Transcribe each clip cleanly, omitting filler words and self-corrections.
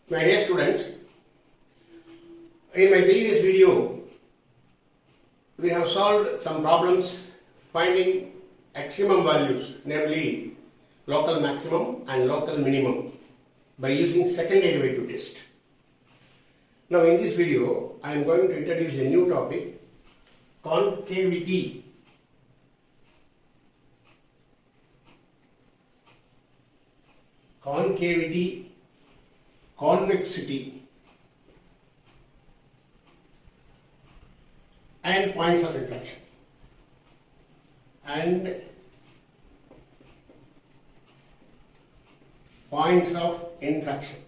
My dear students, in my previous video, we have solved some problems finding maximum values, namely local maximum and local minimum, by using second derivative test. Now in this video, I am going to introduce a new topic, concavity. Concavity, convexity, and points of inflection. And points of inflection.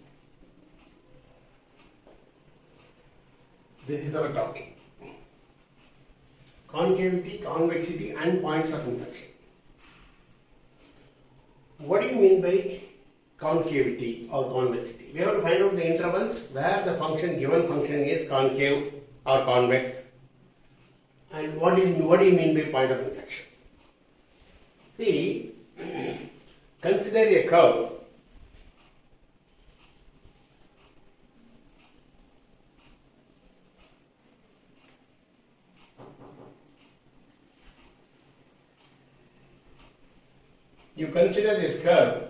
This is our topic. Concavity, convexity, and points of inflection. What do you mean by concavity or convexity? We have to find out the intervals where the given function is concave or convex. And what do you mean by point of inflection? See, consider a curve. You consider this curve.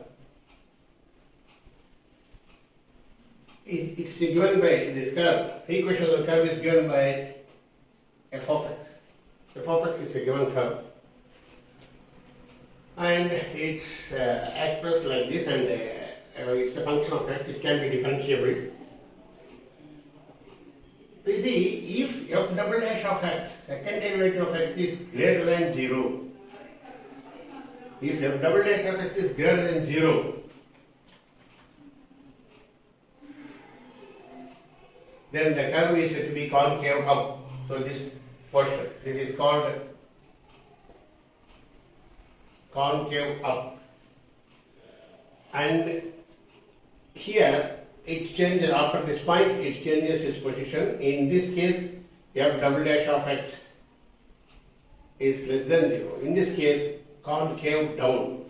It's given by this curve. Equation of the curve is given by f of x. F of x is a given curve, and it's expressed like this, and it's a function of x. It can be differentiable. You see, if f double dash of x, second derivative of x, is greater than 0, if f double dash of x is greater than 0, then the curve is said to be concave up. So this portion, this is called concave up. And here it changes after this point, it changes its position. In this case, f double dash of x is less than 0. In this case, concave down.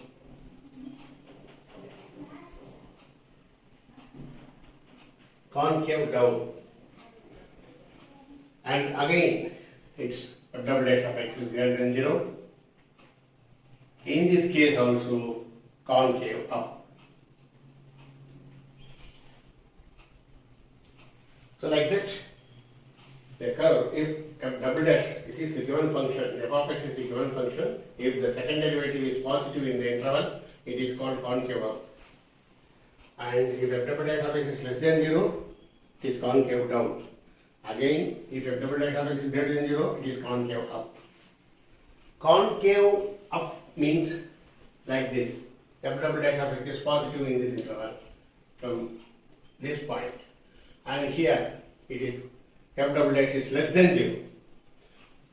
Concave down. And again, it's f double dash of x is greater than 0. In this case also, concave up. So like that, the curve, if f double dash, it is a given function, f of x is a given function, if the second derivative is positive in the interval, it is called concave up. And if f double dash of x is less than 0, it is concave down. Again, if f double dash of x is greater than 0, it is concave up. Concave up means like this. F double dash of x is positive in this interval from this point. And here it is f double dash is less than 0.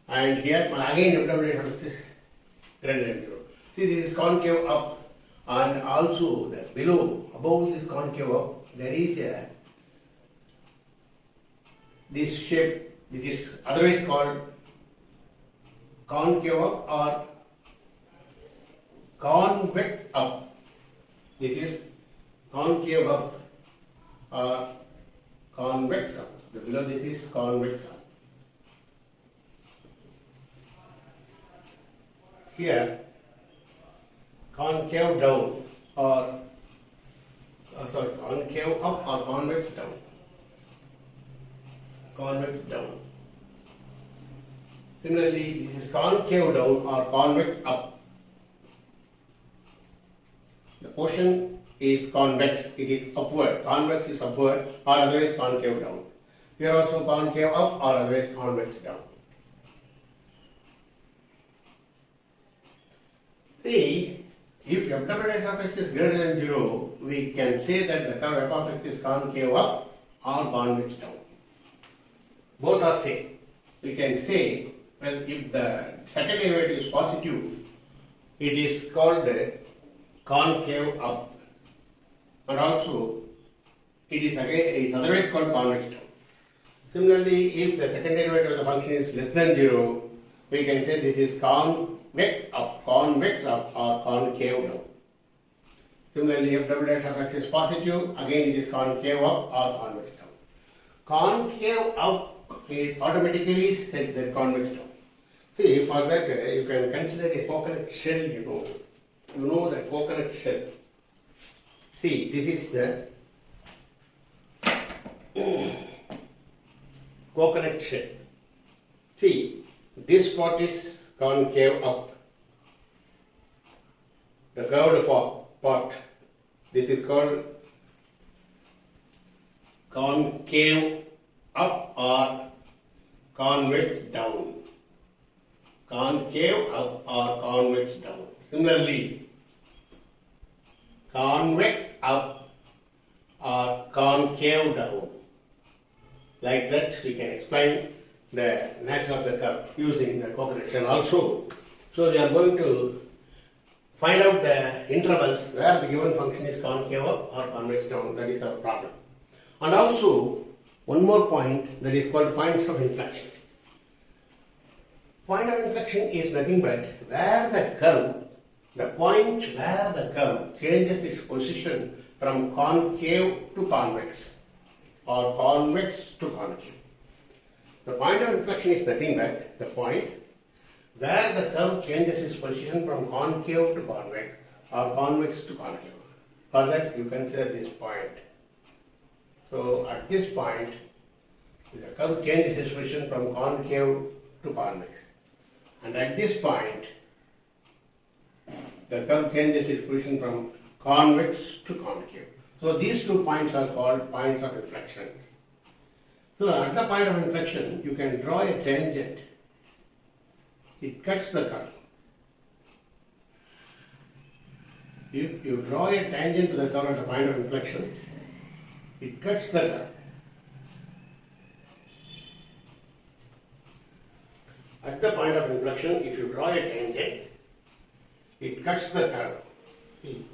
And here again f double dash of x is greater than 0. See, this is concave up, and also below, above this concave up, there is this shape. This is otherwise called concave up or convex up. This is concave up or convex up. Below this is convex up. Here, concave down or concave up or convex down. Convex down. Similarly, this is concave down or convex up. The portion is convex, it is upward. Convex is upward or otherwise concave down. Here also concave up or otherwise convex down. See, if f double dash of x is greater than 0, we can say that the curve f of x is concave up or convex down. Both are same. We can say, well, if the second derivative is positive, it is called concave up, and also it is otherwise called convex down. Similarly, if the second derivative of the function is less than 0, we can say this is convex up or concave down. Similarly, if w dash of x is positive, again it is concave up or convex down. Concave up is automatically set the convex down. See, for that you can consider a coconut shell, you know the coconut shell. See, this is the coconut shell. See, this part is concave up. The curved part, this is called concave up or convex down. Concave up or convex down. Similarly, convex up or concave down. Like that, we can explain the nature of the curve using the coconut shell also. So we are going to find out the intervals where the given function is concave up or convex down. That is our problem. And also one more point, that is called points of inflection. Point of inflection is nothing but where the curve, the point where the curve changes its position from concave to convex or convex to concave. The point of inflection is nothing but the point where the curve changes its position from concave to convex or convex to concave. For that you consider this point. So at this point, the curve changes its position from concave to convex. And at this point, the curve changes its position from convex to concave. So these 2 points are called points of inflection. So at the point of inflection, you can draw a tangent. It cuts the curve. If you draw a tangent to the curve at the point of inflection, it cuts the curve. At the point of inflection, if you draw a tangent, it cuts the curve. See.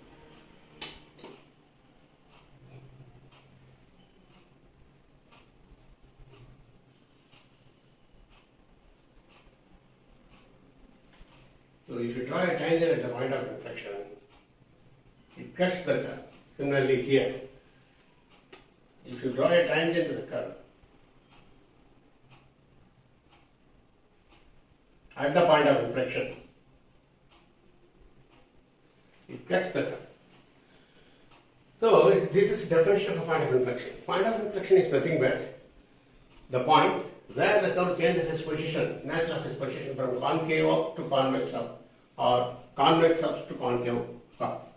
So if you draw a tangent at the point of inflection, it cuts the curve. Similarly here, if you draw a tangent to the curve, at the point of inflection, it cuts the curve. So this is the definition of a point of inflection. Point of inflection is nothing but the point where the curve changes its position, nature of its position from concave up to convex up or convex up to concave up.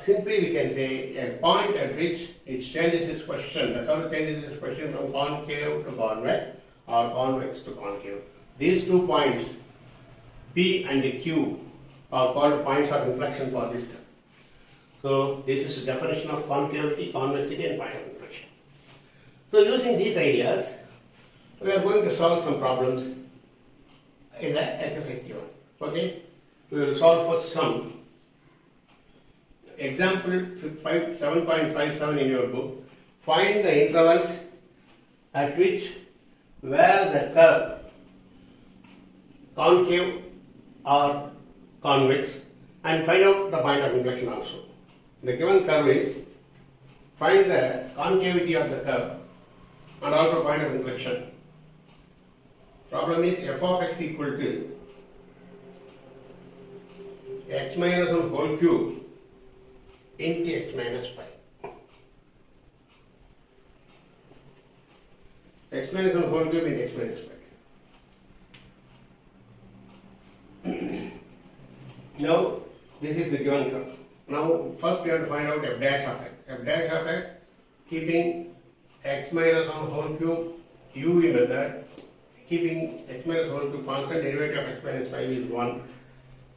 Simply we can say a point at which it changes its position, the curve changes its position from concave to convex or convex to concave. These 2 points, P and Q, are called points of inflection for this curve. So this is the definition of concavity, convexity and point of inflection. So using these ideas, we are going to solve some problems in the exercise given. Okay? We will solve first some. Example 7.57 in your book. Find the intervals at which where the curve concave or convex and find out the point of inflection also. The given curve is find the concavity of the curve and also point of inflection. Problem is f of x equal to x minus 1 whole cube into x minus 5. X minus 1 whole cube into x minus 5. Now this is the given curve. Now first we have to find out f dash of x. F dash of x, keeping x minus 1 whole cube u method, keeping x minus whole cube constant, derivative of x minus 5 is 1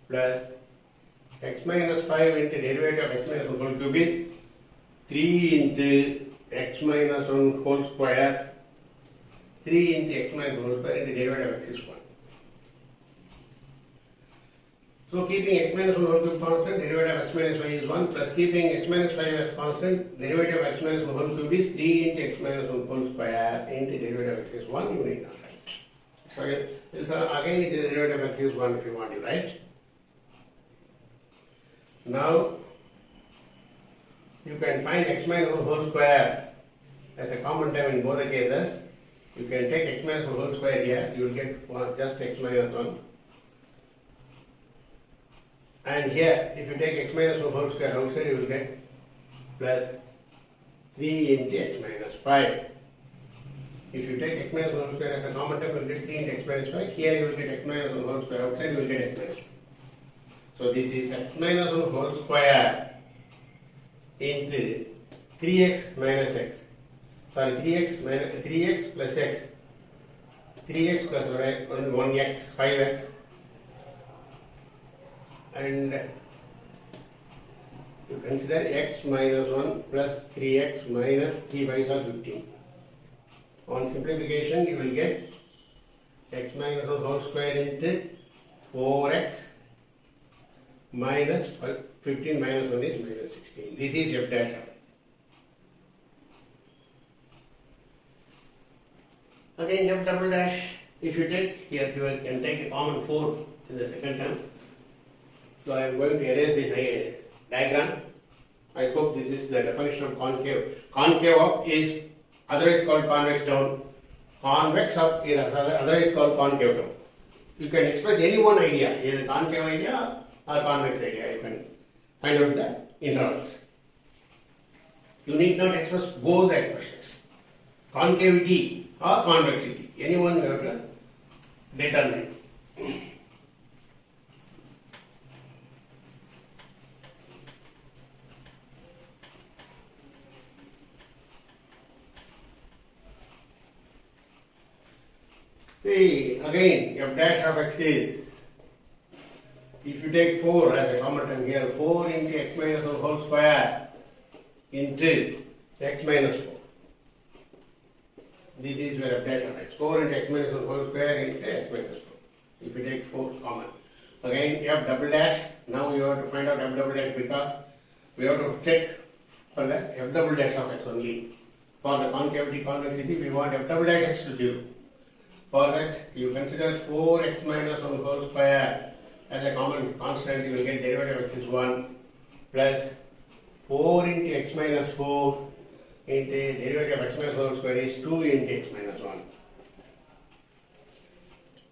plus x minus 5 into derivative of x minus 1 whole cube is 3 into x minus 1 whole square, 3 into x minus 1 whole square into derivative of x is 1. So keeping x minus 1 whole cube constant, derivative of x minus 5 is 1 plus keeping x minus 5 as constant, derivative of x minus 1 whole cube is 3 into x minus 1 whole square into derivative of x is 1, you need not write. So again it is derivative of x is 1 if you want to write. Now you can find x minus 1 whole square as a common term in both the cases. You can take x minus 1 whole square here, you will get just x minus 1. And here, if you take x minus 1 whole square outside, you will get plus 3 into x minus 5. If you take x minus 1 whole square as a common term, you will get 3 into x minus 5. Here you will get x minus 1 whole square. Outside you will get x minus 1. So this is x minus 1 whole square into 3x minus x. Sorry, 3x plus x. 3x plus 1x, 5x. And you consider x minus 1 plus 3x minus 3 5s are 15. On simplification, you will get x minus 1 whole square into 4x minus 15 minus 1 is minus 16. This is f dash of. Again, f double dash, if you take here, you can take a common 4 in the second term. So I am going to erase this diagram. I hope this is the definition of concave. Concave up is otherwise called convex down. Convex up is otherwise called concave down. You can express any one idea, either concave idea or convex idea. You can find out the intervals. You need not express both the expressions. Concavity or convexity. Anyone you have to determine. See, again, f dash of x is, if you take 4 as a common term here, 4 into x minus 1 whole square into x minus 4. This is where f dash of x. 4 into x minus 1 whole square into x minus 4. If you take 4 common. Again, f double dash, now you have to find out f double dash because we have to check for the f double dash of x only. For the concavity convexity, we want f double dash x to 0. For that, you consider 4x minus 1 whole square as a common constant. You will get derivative of x is 1 plus 4 into x minus 4 into derivative of x minus 1 whole square is 2 into x minus 1.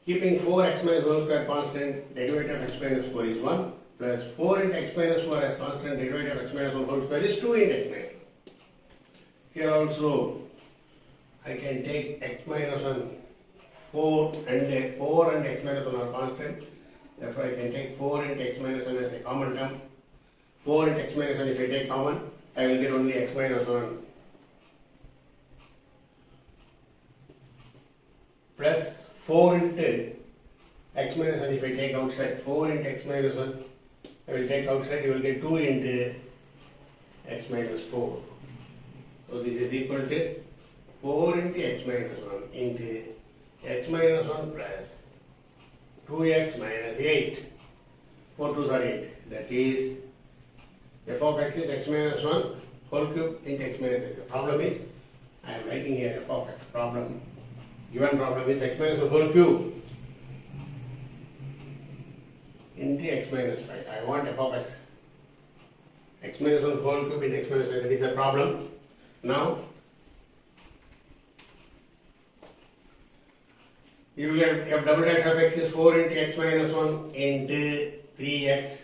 Keeping 4x minus 1 whole square constant, derivative of x minus 4 is 1 plus 4 into x minus 4 as constant, derivative of x minus 1 whole square is 2 into x minus 1. Here also, I can take x minus 1. 4 and x minus 1 are constant. Therefore, I can take 4 into x minus 1 as a common term. 4 into x minus 1 if I take common, I will get only x minus 1 plus 4 into x minus 1 if I take outside. 4 into x minus 1 I will take outside, you will get 2 into x minus 4. So this is equal to 4 into x minus 1 into x minus 1 plus 2x minus 8. 4 2s are 8. That is f of x is x minus 1 whole cube into x minus x. The problem is, I am writing here f of x problem. Given problem is x minus 1 whole cube into x minus 5. I want f of x. X minus 1 whole cube into x minus 5. That is the problem. Now, you will get f double dash of x is 4 into x minus 1 into 3x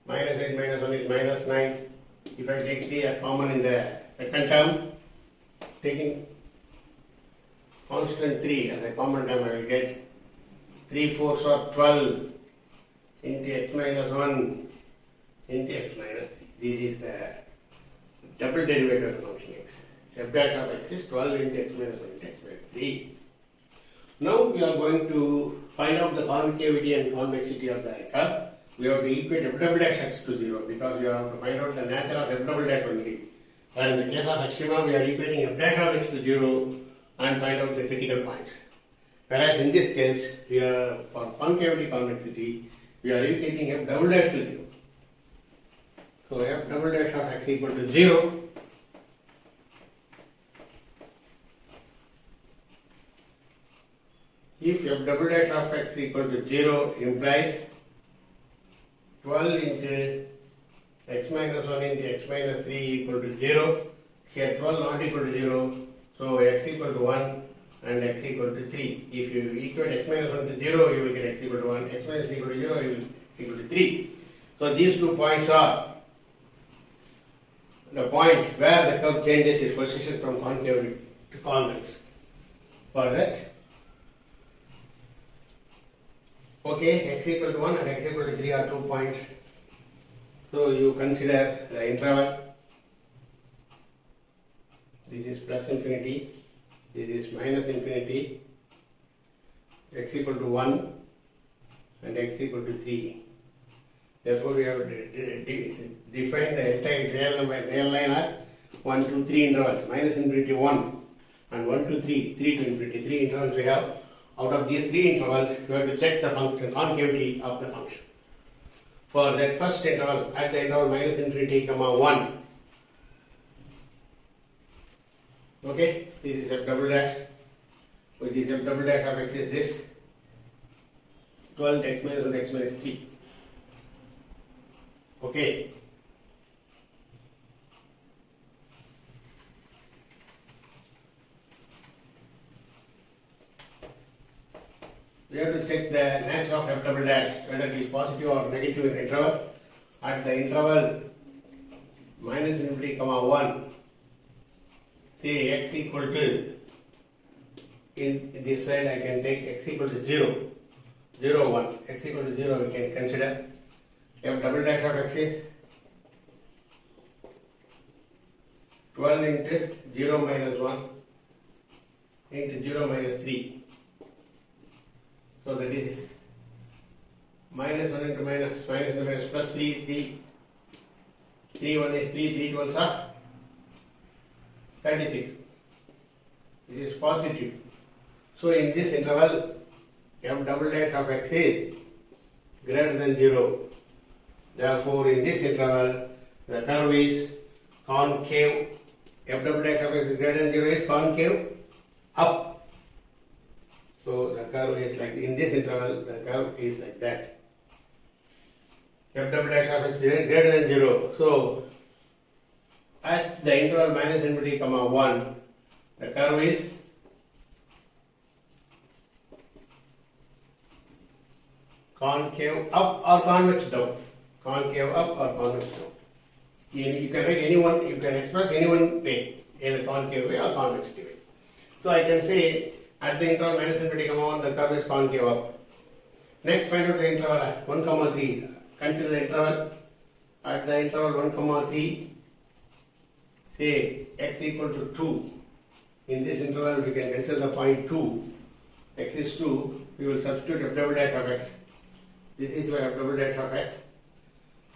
minus 8 minus 1 is minus 9. If I take 3 as common in the second term, taking constant 3 as a common term, I will get 3 4s are 12 into x minus 1 into x minus 3. This is the double derivative of the function x. F dash of x is 12 into x minus 1 into x minus 3. Now we are going to find out the concavity and convexity of the curve. We have to equate f double dash x to 0 because we have to find out the nature of f double dash only. And in the case of extrema, we are equating f dash of x to 0 and find out the critical points. Whereas in this case, we are for concavity convexity, we are equating f double dash to 0. So f double dash of x equal to 0. If f double dash of x equal to 0 implies 12 into x minus 1 into x minus 3 equal to 0. Here 12 not equal to 0, so x equal to 1 and x equal to 3. If you equate x minus 1 to 0, you will get x equal to 1, x minus equal to 0, you will get x equal to 3. So these 2 points are the point where the curve changes its position from concave to convex. For that, okay, x equal to 1 and x equal to 3 are 2 points. So you consider the interval. This is plus infinity, this is minus infinity, x equal to 1 and x equal to 3. Therefore, we have defined the entire real line as 1, 2, 3 intervals, minus infinity 1 and 1 to 3, 3 to infinity, 3 intervals we have. Out of these 3 intervals, we have to check the function, concavity of the function. For that first interval, at the interval minus infinity, comma 1, okay, this is f double dash, which is f double dash of x is this, 12 x minus 1 x minus 3. Okay. We have to check the nature of f double dash, whether it is positive or negative in interval. At the interval minus infinity, comma 1, say x equal to, in this side I can take x equal to 0, 0, 1, x equal to 0 we can consider. F double dash of x is 12 into 0 minus 1 into 0 minus 3. So that is minus 1 into minus into minus plus 3, 3, 1 is 3, 3 12s are 36. It is positive. So in this interval, f double dash of x is greater than 0. Therefore, in this interval, the curve is concave. F double dash of x is greater than 0 is concave up. So the curve is like, in this interval, the curve is like that. F double dash of x is greater than 0. So at the interval minus infinity, comma 1, the curve is concave up or convex down. Concave up or convex down. You can write any one, you can express any one way, either concave way or convex way. So I can say at the interval minus infinity, comma 1, the curve is concave up. Next, find out the interval at 1, comma 3. Consider the interval at the interval 1, comma 3. Say x equal to 2. In this interval, we can consider the point 2. X is 2. We will substitute f double dash of x. This is your f double dash of x.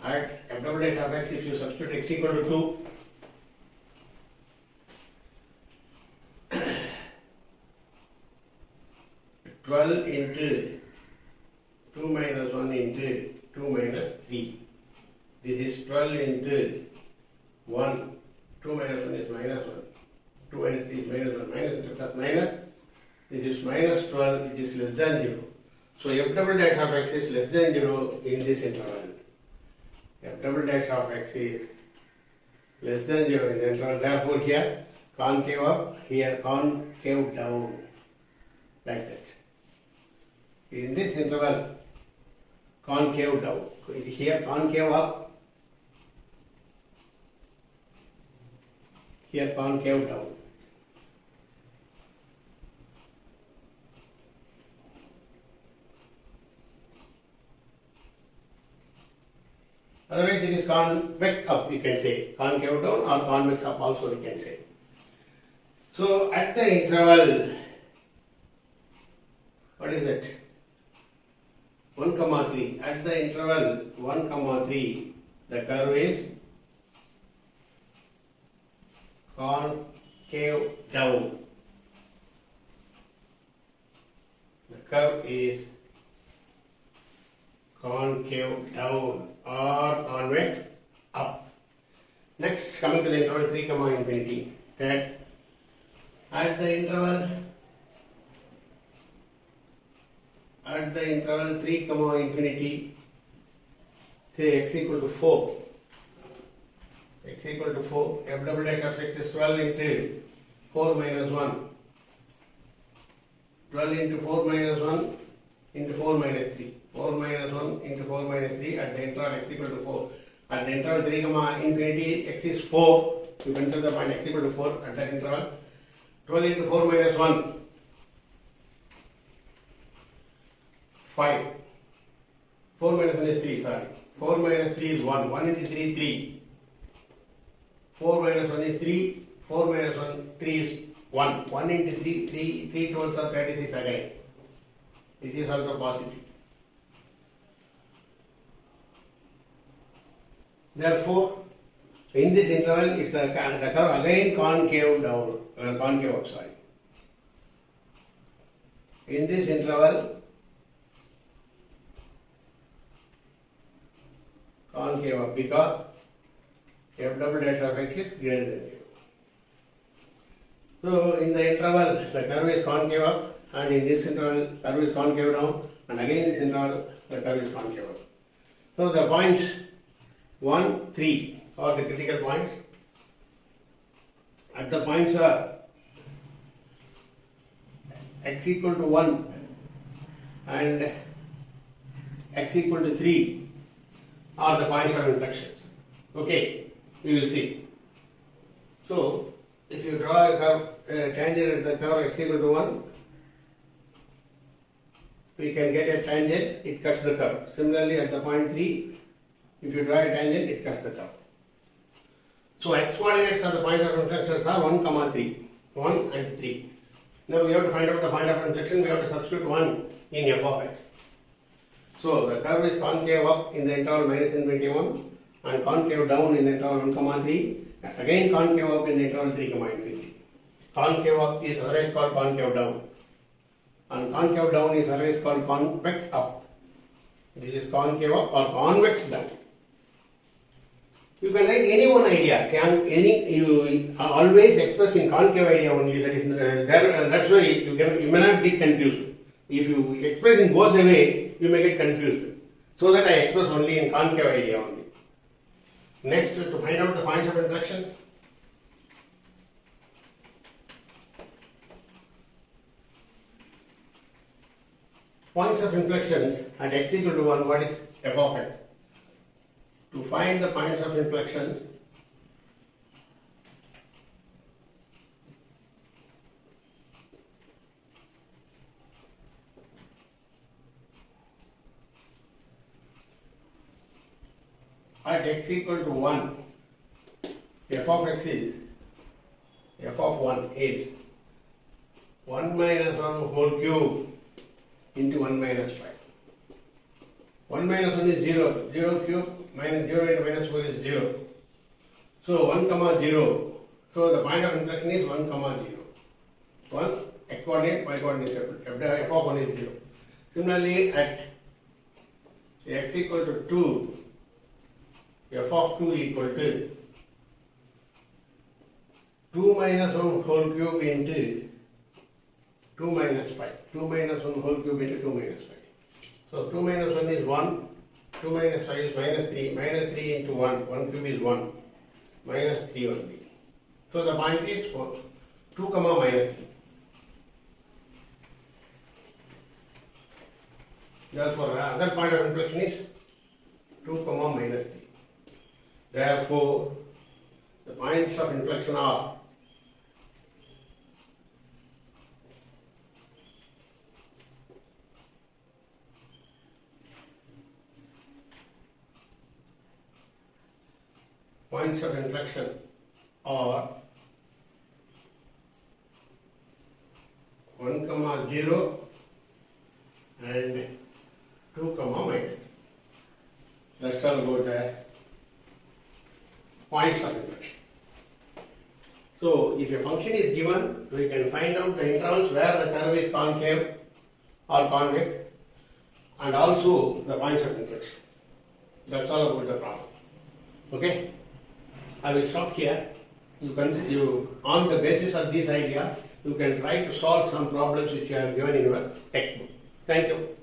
At f double dash of x, if you substitute x equal to 2, (12 into 2 minus 1 into 2 minus 3). This is 12 into 1. 2 minus 1 is minus 1. 2 minus 3 is minus 1. Minus into plus minus. This is minus 12, which is less than 0. So f double dash of x is less than 0 in this interval. F double dash of x is less than 0 in the interval. Therefore, here concave up, here concave down, like that. In this interval, concave down. Here concave up, here concave down. Otherwise, it is convex up, we can say. Concave down or convex up also we can say. So at the interval, what is that? 1, comma 3. At the interval 1, comma 3, the curve is concave down. The curve is concave down or convex up. Next, coming to the interval 3, comma infinity, that at the interval 3, comma infinity, say x equal to 4. x equal to 4, f double dash of x is 12 into 4 minus 1. 12 into 4 minus 1 into 4 minus 3. 4 minus 1 into 4 minus 3 at the interval x equal to 4. At the interval 3 comma infinity x is 4. You consider the point x equal to 4 at that interval. 12 into 4 minus 1. 5. 4 minus 1 is 3, sorry. 4 minus 3 is 1. 1 into 3, 3. 4 minus 1 is 3. 4 minus 1, 3 is 1. 1 into 3, 3. 3 twelves are 36 again. This is also positive. Therefore, in this interval, it's the curve again concave down, concave up, sorry. In this interval, concave up because f double dash of x is greater than 0. So, in the interval, the curve is concave up, and in this interval, the curve is concave down, and again in this interval, the curve is concave up. So, the points 1, 3 are the critical points. At the points are x equal to 1 and x equal to 3 are the points of inflections. Okay, we will see. So, if you draw a curve, tangent at the curve x equal to 1, we can get a tangent, it cuts the curve. Similarly, at the point 3, if you draw a tangent, it cuts the curve. So, x coordinates of the point of inflections are 1, comma 3. 1 and 3. Now, we have to find out the point of inflection, we have to substitute 1 in f of x. So, the curve is concave up in the interval minus infinity 1 and concave down in the interval 1, comma 3. And again concave up in the interval 3, comma infinity. Concave up is otherwise called concave down. And concave down is otherwise called convex up. This is concave up or convex down. You can write any one idea. You always express in concave idea only. That is that's why you may not get confused. If you express in both the way, you may get confused. So that I express only in concave idea only. Next, to find out the points of inflections. Points of inflections at x equal to 1, what is f of x? To find the points of inflections, at x equal to 1, f of x is, f of 1 is 1 minus 1 whole cube into 1 minus 5. 1 minus 1 is 0, 0 cube minus 0 into minus 4 is 0. So 1 comma 0. So the point of inflection is 1 comma 0. 1 x coordinate, y coordinate separate. F of 1 is 0. Similarly at x equal to 2, f of 2 equal to 2 minus 1 whole cube into 2 minus 5. 2 minus 1 whole cube into 2 minus 5. So 2 minus 1 is 1, 2 minus 5 is minus 3, minus 3 into 1, 1 cube is 1, minus 3 only. So the point is 2 comma minus 3. Therefore, the other point of inflection is 2 comma minus 3. Therefore, the points of inflection are points of inflection are 1 comma 0 and 2 comma minus 3. That's all about the points of inflection. So, if a function is given, we can find out the intervals where the curve is concave or convex and also the points of inflection. That's all about the problem. Okay? I will stop here. On the basis of this idea, you can try to solve some problems which you have given in your textbook. Thank you.